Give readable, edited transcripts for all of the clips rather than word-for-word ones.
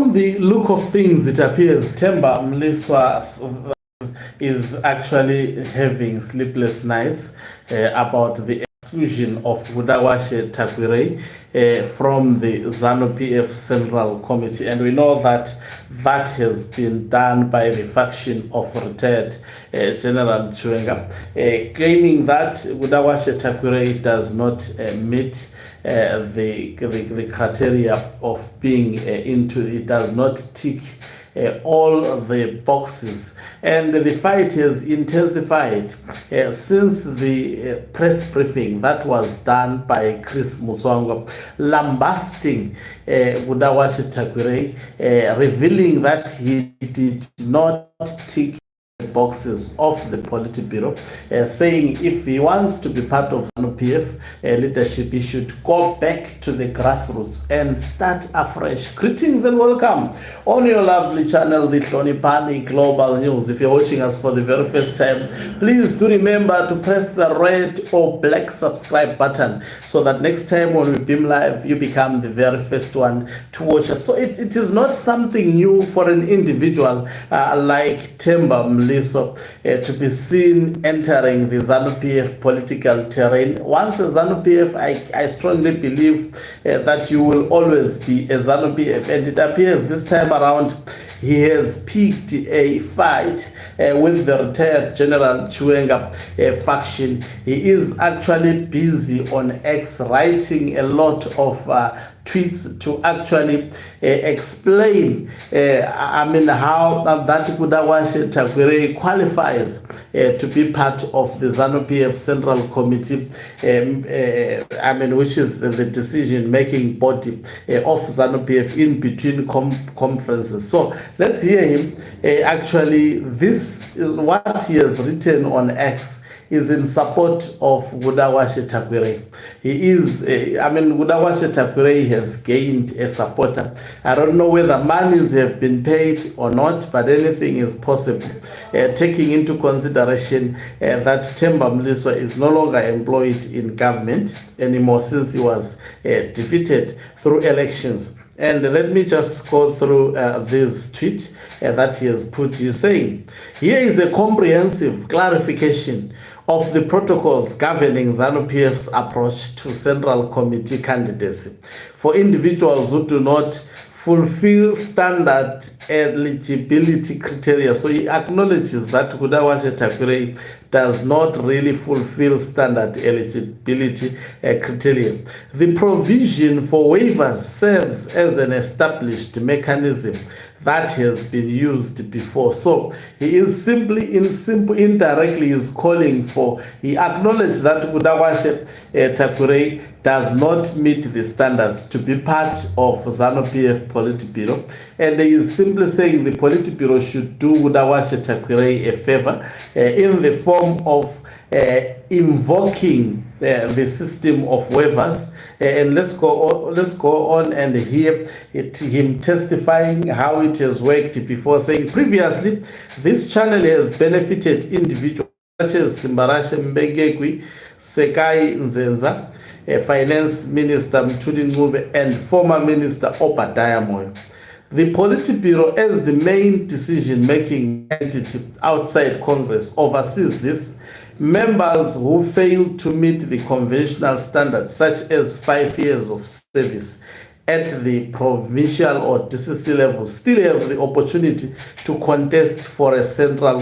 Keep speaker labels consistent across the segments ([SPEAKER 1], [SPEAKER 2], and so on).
[SPEAKER 1] From the look of things, it appears Themba Mliswa is actually having sleepless nights about the exclusion of Tagwirei from the ZANU PF Central Committee. And we know that that has been done by the faction of retired General Chiwenga, claiming that Tagwirei does not meet the criteria of being it does not tick all the boxes, and the fight has intensified since the press briefing that was done by Chris Mutsongo, lambasting Tagwirei, revealing that he did not tick boxes of the Politburo, saying if he wants to be part of ZANU PF leadership, he should go back to the grassroots and start afresh. Greetings and welcome on your lovely channel, the Hlonipani Global News. If you're watching us for the very first time, please do remember to press the red or black subscribe button so that next time when we beam live, you become the very first one to watch us. So it is not something new for an individual like Tymber Miso to be seen entering the ZANU PF political terrain. Once a ZANU PF, I strongly believe that you will always be a ZANU PF, and it appears this time around he has picked a fight with the retired General Chiwenga faction. He is actually busy on X writing a lot of tweets to actually explain how that Tagwirei qualifies to be part of the ZANU PF Central Committee, which is the decision-making body of ZANU PF in between conferences. So let's hear him. Actually, what he has written on X is in support of Tagwirei. He is, Tagwirei has gained a supporter. I don't know whether monies have been paid or not, but anything is possible, taking into consideration that Themba Mliswa is no longer employed in government anymore since he was defeated through elections. And let me just go through this tweet that he has put. He's saying, here is a comprehensive clarification of the protocols governing ZANU PF's approach to Central Committee candidacy for individuals who do not fulfill standard eligibility criteria. So he acknowledges that Tagwirei does not really fulfill standard eligibility criteria. The provision for waivers serves as an established mechanism that has been used before. So he is indirectly is calling for, he acknowledged that Tagwirei does not meet the standards to be part of ZANU PF Politburo, and he is simply saying the Politburo should do Tagwirei a favor in the form of invoking the system of waivers. And let's go on and hear him testifying how it has worked before, saying previously this channel has benefited individuals such as Simbarashe Mbegekwi, Sekai Nzenza, Finance Minister Mthuli Ncube, and former Minister Obadiah Moyo. The Politburo, as the main decision-making entity outside Congress, oversees this. Members who fail to meet the conventional standards, such as 5 years of service at the provincial or DCC level, still have the opportunity to contest for a central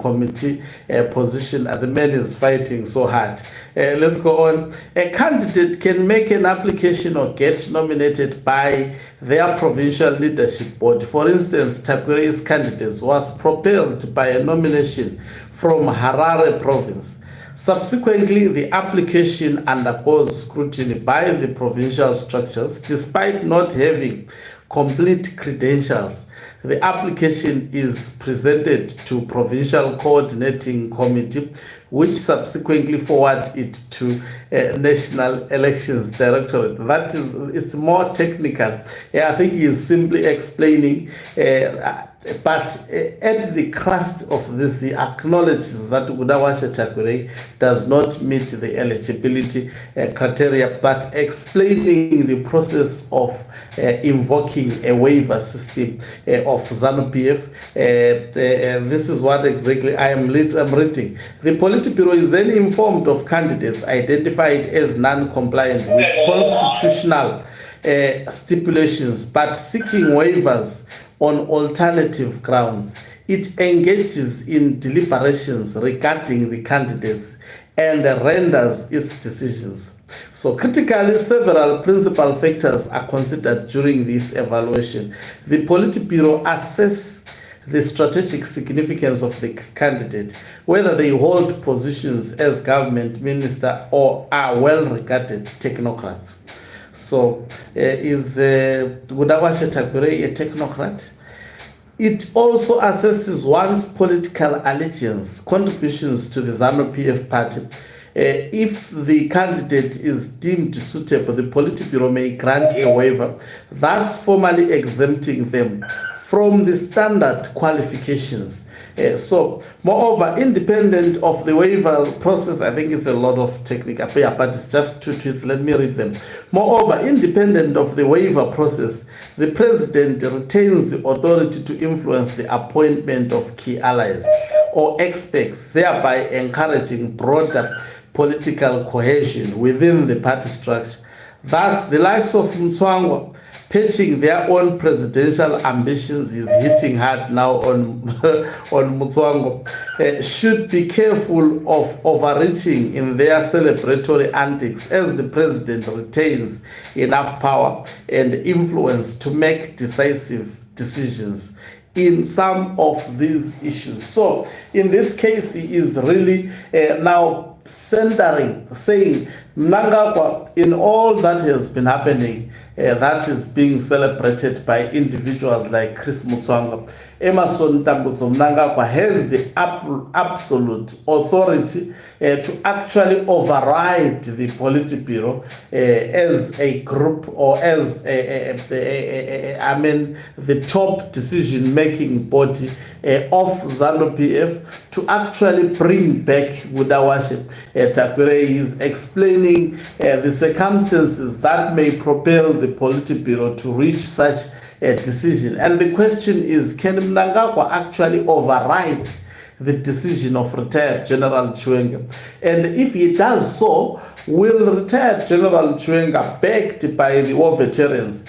[SPEAKER 1] committee position. The man is fighting so hard. Let's go on. A candidate can make an application or get nominated by their provincial leadership board. For instance, Tagwirei's candidate was propelled by a nomination from Harare province. Subsequently, the application undergoes scrutiny by the provincial structures. Despite not having complete credentials, the application is presented to Provincial Coordinating Committee, which subsequently forward it to National Elections Directorate. That is, it's more technical. I think he is simply explaining, but at the crust of this, he acknowledges that Gudawashe Tagwirei does not meet the eligibility criteria, but explaining the process of invoking a waiver system of ZANU PF. This is what exactly I'm reading. The Politburo is then informed of candidates identified as non-compliant with constitutional stipulations but seeking waivers on alternative grounds. It engages in deliberations regarding the candidates and renders its decisions. So critically, several principal factors are considered during this evaluation. The Politburo assess the strategic significance of the candidate, whether they hold positions as government minister or are well-regarded technocrats. So is Gudawashe Tagwirei a technocrat? It also assesses one's political allegiance, contributions to the ZANU PF party. If the candidate is deemed suitable, the Politburo may grant a waiver, thus formally exempting them from the standard qualifications. So, moreover, independent of the waiver process, I think it's a lot of technical, but it's just two tweets. Let me read them. Moreover, independent of the waiver process, the president retains the authority to influence the appointment of key allies or experts, thereby encouraging broader political cohesion within the party structure. Thus, the likes of Mtswangwa pitching their own presidential ambitions is hitting hard now on Mtswangwa, should be careful of overreaching in their celebratory antics, as the president retains enough power and influence to make decisive decisions in some of these issues. So in this case, he is really now centering, saying Mnangagwa, in all that has been happening, that is being celebrated by individuals like Chris Mutswangwa, Emmerson Mnangagwa has the absolute authority to actually override the Politburo as a group, or as the top decision-making body of ZANU PF, to actually bring back Gudawashe Tagwirei. He is explaining the circumstances that may propel the Politburo to reach such a decision. And the question is, can Mnangagwa actually override the decision of retired General Chiwenga? And if he does so, will retired General Chiwenga, backed by the war veterans,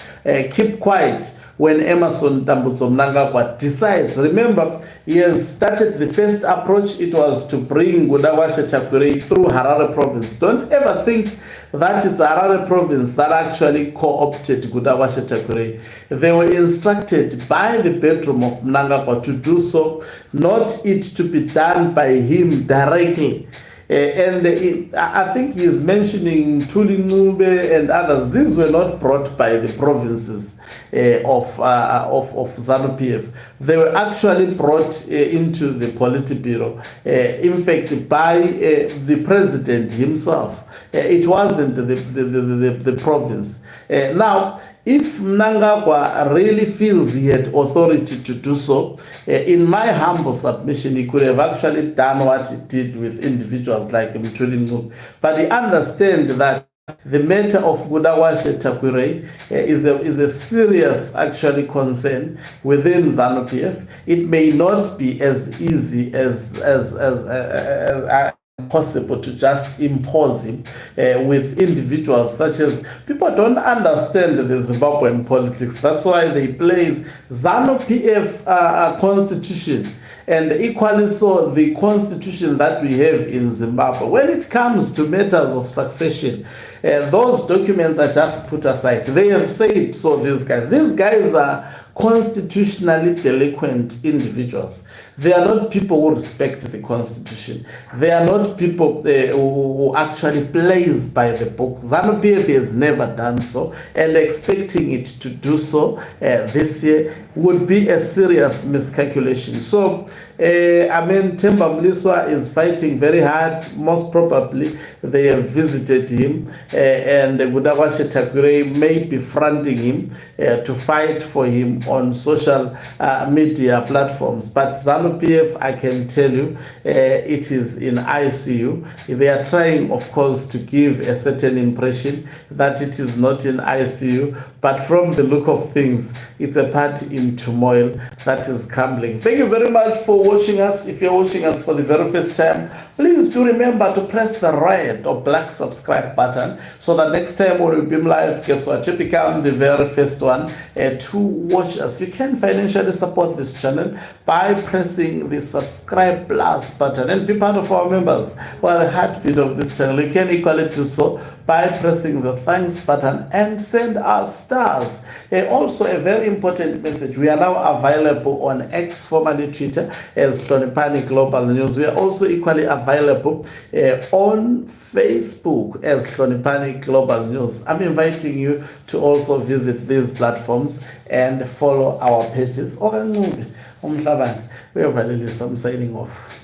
[SPEAKER 1] keep quiet when Emmerson Mnangagwa decides? Remember, he has started the first approach. It was to bring Gudawashe Tagwirei through Harare province. Don't ever think that it's Harare province that actually co-opted Gudawashe Tagwirei. They were instructed by the bedroom of Mnangagwa to do so, not it to be done by him directly. I think he is mentioning Tuli Ngube and others. These were not brought by the provinces of ZANU PF. They were actually brought into the Politburo, in fact, by the president himself. It wasn't the province. Now, if Mnangagwa really feels he had authority to do so, in my humble submission, he could have actually done what he did with individuals like Mtuli. But he understands that the matter of Gudawashe Tagwirei is a serious actually concern within ZANU PF. It may not be as easy as possible to just impose him with individuals such as, people don't understand the Zimbabwean politics. That's why they play ZANU PF constitution, and equally so the constitution that we have in Zimbabwe. When it comes to matters of succession, those documents are just put aside. They have said so. These guys are constitutionally delinquent individuals. They are not people who respect the Constitution. They are not people who actually plays by the book. ZANU PF has never done so, and expecting it to do so this year would be a serious miscalculation. So I mean, Themba Mliswa is fighting very hard. Most probably, they have visited him, and Budawashe Tagwirei may be fronting him to fight for him on social media platforms. But ZANU PF, I can tell you, it is in ICU. They are trying, of course, to give a certain impression that it is not in ICU, but from the look of things, it's a party in turmoil that is crumbling. Thank you very much for watching us. If you're watching us for the very first time, please do remember to press the red or black subscribe button so that next time when we beam live, guess what, you become the very first one to watch us. You can financially support this channel by pressing the subscribe plus button and be part of our members. Well, the heartbeat of this channel, you can equally do so by pressing the thanks button and send us stars. Also, a very important message: we are now available on X, formerly Twitter, as Hloniphani Global News. We are also equally available on Facebook as Hloniphani Global News. I'm inviting you to also visit these platforms and follow our pages. I'm signing off.